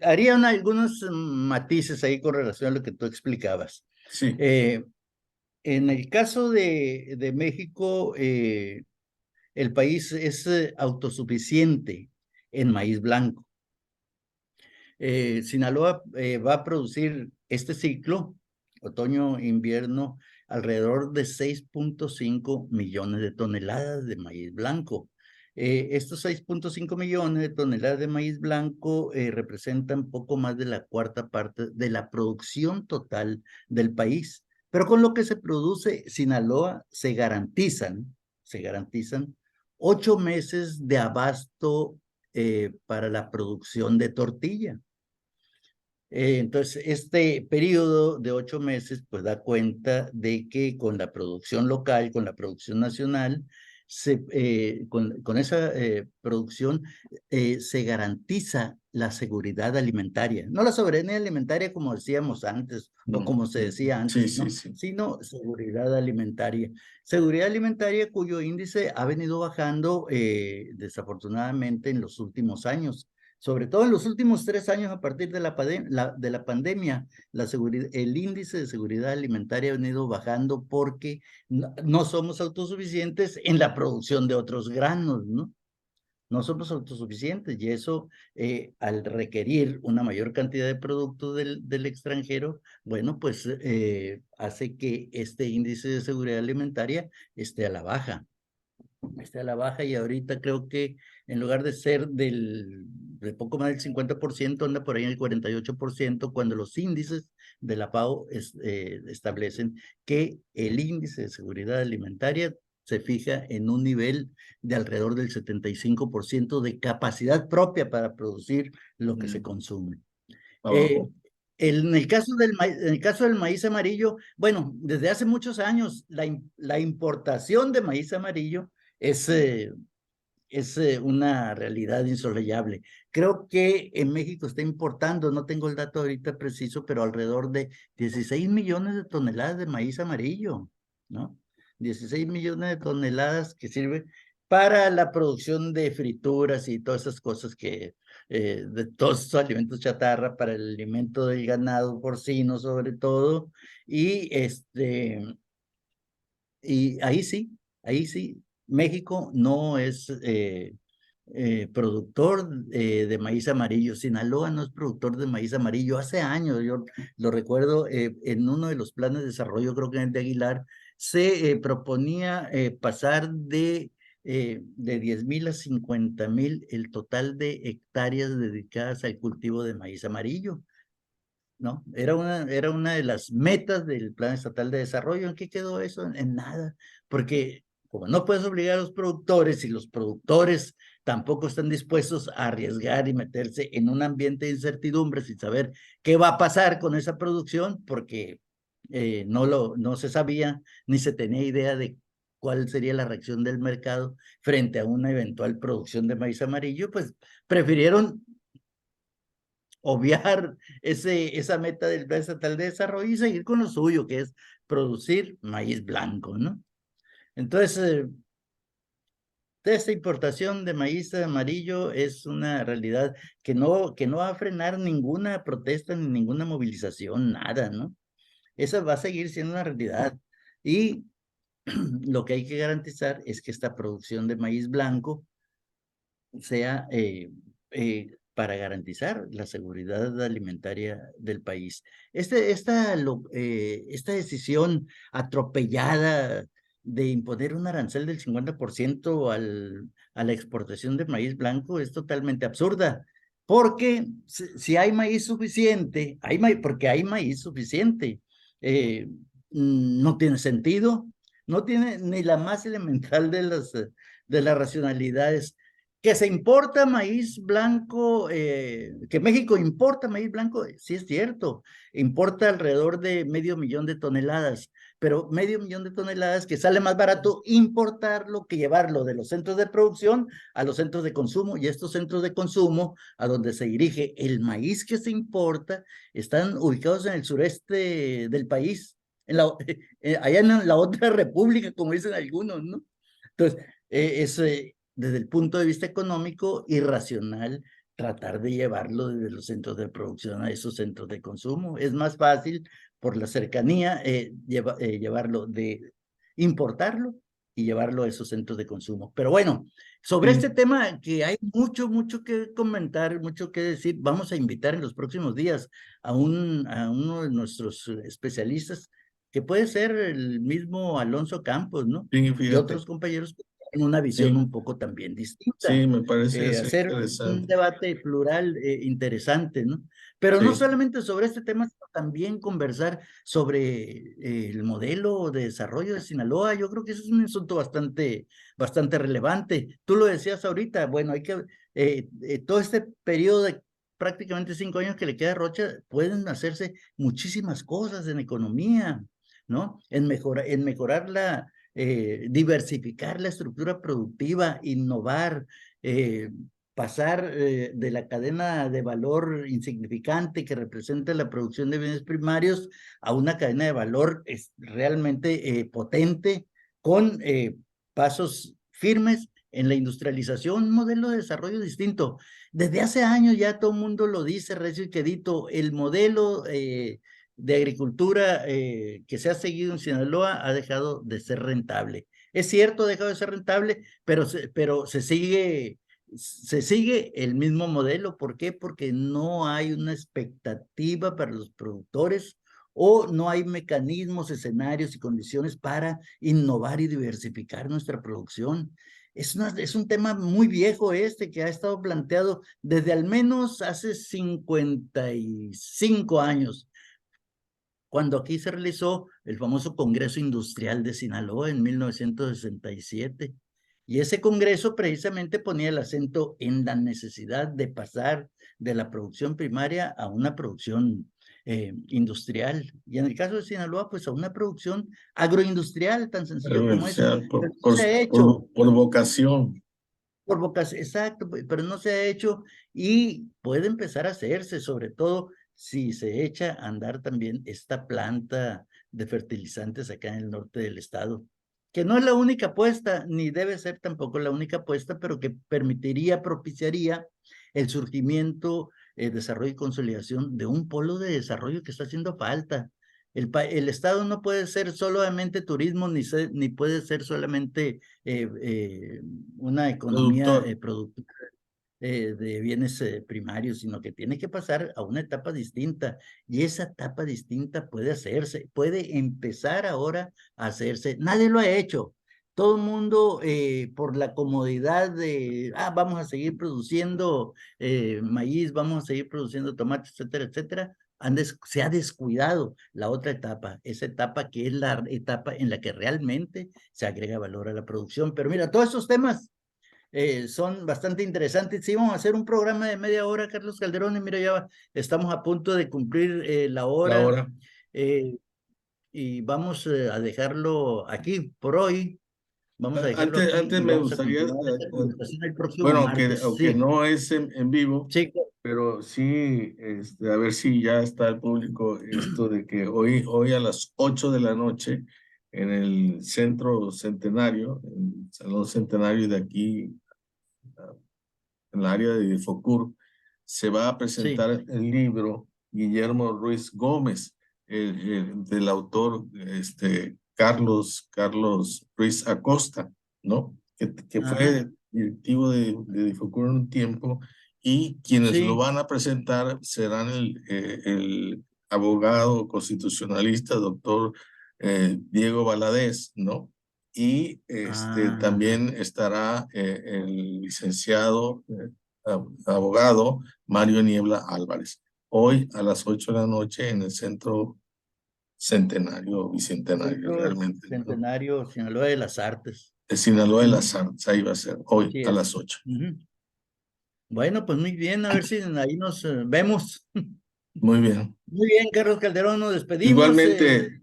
haría algunos matices ahí con relación a lo que tú explicabas. Sí. En el caso de México, el país es autosuficiente en maíz blanco. Sinaloa va a producir este ciclo, otoño-invierno, alrededor de 6.5 millones de toneladas de maíz blanco. Estos 6.5 millones de toneladas de maíz blanco representan poco más de la cuarta parte de la producción total del país. Pero con lo que se produce, Sinaloa se garantizan 8 meses de abasto para la producción de tortilla. Entonces, este periodo de 8 meses, pues da cuenta de que con la producción local, con la producción nacional, con esa producción se garantiza la seguridad alimentaria. No la soberanía alimentaria como decíamos antes o como se decía Sí, antes, sí, ¿no? sí. Sino seguridad alimentaria. Seguridad alimentaria cuyo índice ha venido bajando desafortunadamente en los últimos años. Sobre todo en los últimos 3 años a partir de la pandemia, el índice de seguridad alimentaria ha venido bajando porque no somos autosuficientes en la producción de otros granos, ¿no? No somos autosuficientes y eso, al requerir una mayor cantidad de productos del extranjero, bueno, pues hace que este índice de seguridad alimentaria esté a la baja. Está a la baja y ahorita creo que en lugar de ser de poco más del 50%, anda por ahí en el 48%, cuando los índices de la FAO establecen que el índice de seguridad alimentaria se fija en un nivel de alrededor del 75% de capacidad propia para producir lo que se consume. Abajo. En el caso del maíz amarillo, bueno, desde hace muchos años la importación de maíz amarillo es una realidad insolayable. Creo que en México está importando, no tengo el dato ahorita preciso, pero alrededor de 16 millones de toneladas de maíz amarillo, ¿no? 16 millones de toneladas que sirve para la producción de frituras y todas esas cosas de todos esos alimentos chatarra, para el alimento del ganado porcino sobre todo, y y ahí sí, México no es productor de maíz amarillo. Sinaloa no es productor de maíz amarillo. Hace años, yo lo recuerdo, en uno de los planes de desarrollo, creo que en el de Aguilar, se proponía pasar de 10,000 a 50,000 el total de hectáreas dedicadas al cultivo de maíz amarillo. ¿No? Era una de las metas del Plan Estatal de Desarrollo. ¿En qué quedó eso? En nada, porque como no puedes obligar a los productores y los productores tampoco están dispuestos a arriesgar y meterse en un ambiente de incertidumbre sin saber qué va a pasar con esa producción, porque no se sabía ni se tenía idea de cuál sería la reacción del mercado frente a una eventual producción de maíz amarillo, pues prefirieron obviar esa meta del Plan Estatal de Desarrollo y seguir con lo suyo, que es producir maíz blanco, ¿no? Entonces, esta importación de maíz amarillo es una realidad que no va a frenar ninguna protesta ni ninguna movilización, nada, ¿no? Esa va a seguir siendo una realidad. Y lo que hay que garantizar es que esta producción de maíz blanco sea para garantizar la seguridad alimentaria del país. Esta decisión atropellada de imponer un arancel del 50% a la exportación de maíz blanco es totalmente absurda, porque si hay maíz suficiente, porque hay maíz suficiente, eh, no tiene sentido, no tiene ni la más elemental de las racionalidades. Que se importa maíz blanco, que México importa maíz blanco, sí es cierto, importa alrededor de 500,000 de toneladas, pero 500,000 de toneladas que sale más barato importarlo que llevarlo de los centros de producción a los centros de consumo, y estos centros de consumo a donde se dirige el maíz que se importa están ubicados en el sureste del país, allá en la otra república, como dicen algunos, ¿no? Entonces, desde el punto de vista económico, irracional tratar de llevarlo desde los centros de producción a esos centros de consumo. Es más fácil, por la cercanía, importarlo y llevarlo a esos centros de consumo. Pero bueno, sobre Sí, este tema que hay mucho que comentar, mucho que decir, vamos a invitar en los próximos días a uno de nuestros especialistas, que puede ser el mismo Alonso Campos, ¿no? sí, Y fíjate, otros compañeros que tienen una visión sí, un poco también sí, distinta. me parece eso Hacer un interesante. debate plural interesante, ¿no? Pero no Sí, solamente sobre este tema, sino también conversar sobre el modelo de desarrollo de Sinaloa. Yo creo que eso es un asunto bastante relevante. Tú lo decías ahorita, bueno, todo este periodo de prácticamente 5 años que le queda a Rocha, pueden hacerse muchísimas cosas en economía, ¿no? En mejorar diversificar la estructura productiva, innovar, eh, pasar de la cadena de valor insignificante que representa la producción de bienes primarios a una cadena de valor realmente potente, con pasos firmes en la industrialización, un modelo de desarrollo distinto. Desde hace años ya todo el mundo lo dice, recio y quedito, el modelo de agricultura que se ha seguido en Sinaloa ha dejado de ser rentable. Es cierto, ha dejado de ser rentable, pero se sigue el mismo modelo. ¿Por qué? Porque no hay una expectativa para los productores, o no hay mecanismos, escenarios y condiciones para innovar y diversificar nuestra producción. Es un tema muy viejo que ha estado planteado desde al menos hace 55 años, cuando aquí se realizó el famoso Congreso Industrial de Sinaloa en 1967. Y ese congreso precisamente ponía el acento en la necesidad de pasar de la producción primaria a una producción industrial. Y en el caso de Sinaloa, pues a una producción agroindustrial, tan sencillo como eso. sea, Pero no se ha hecho. por vocación. Por vocación, exacto, pero no se ha hecho, y puede empezar a hacerse, sobre todo si se echa a andar también esta planta de fertilizantes acá en el norte del estado, que no es la única apuesta, ni debe ser tampoco la única apuesta, pero que permitiría, propiciaría el surgimiento, desarrollo y consolidación de un polo de desarrollo que está haciendo falta. El Estado no puede ser solamente turismo, ni puede ser solamente una economía Productor. productiva de bienes primarios, sino que tiene que pasar a una etapa distinta. Y esa etapa distinta puede hacerse, puede empezar ahora a hacerse. Nadie lo ha hecho. Todo el mundo, por la comodidad de, vamos a seguir produciendo maíz, vamos a seguir produciendo tomates, etcétera, etcétera, se ha descuidado la otra etapa, esa etapa que es la etapa en la que realmente se agrega valor a la producción. Pero mira, todos esos temas son bastante interesantes. Sí, vamos a hacer un programa de media hora, Carlos Calderón, y mira, ya estamos a punto de cumplir la La hora hora. y vamos a dejarlo aquí por hoy. Vamos a dejarlo aquí Antes y me vamos a gustaría, continuar esta conversación el próximo bueno, martes. aunque Sí, no es en vivo, sí, pero sí, a ver si ya está el público esto de que hoy a las 8 de la noche en el Centro Centenario, en el Salón Centenario de aquí, en el área de Focur, se va a sí. presentar el libro Guillermo Ruiz Gómez, del autor Carlos Ruiz Acosta, ¿no? Que Ajá, fue directivo de Difocur en un tiempo, y quienes lo sí. van a presentar serán el abogado constitucionalista, doctor Diego Valadez, ¿no? Y Ajá. también estará el licenciado abogado Mario Niebla Álvarez. Hoy a las 8 de la noche en el Centro Centenario, Bicentenario, Centro realmente, ¿no? Centenario Sinaloa de las Artes. De Sinaloa de Ujú, las Artes, ahí va a ser, hoy así a es. las 8. Ujú. Bueno, pues muy bien, a ver si ahí nos vemos. Muy bien. Muy bien, Carlos Calderón, nos despedimos Igualmente,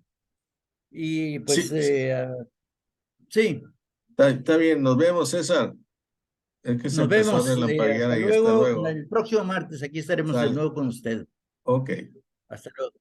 y pues sí, sí, está bien, nos vemos, César. Es que se nos empezó a vemos. relampaguear Hasta ahí, hasta luego. luego. El próximo martes aquí estaremos de Sale, nuevo con usted. ok. Hasta luego.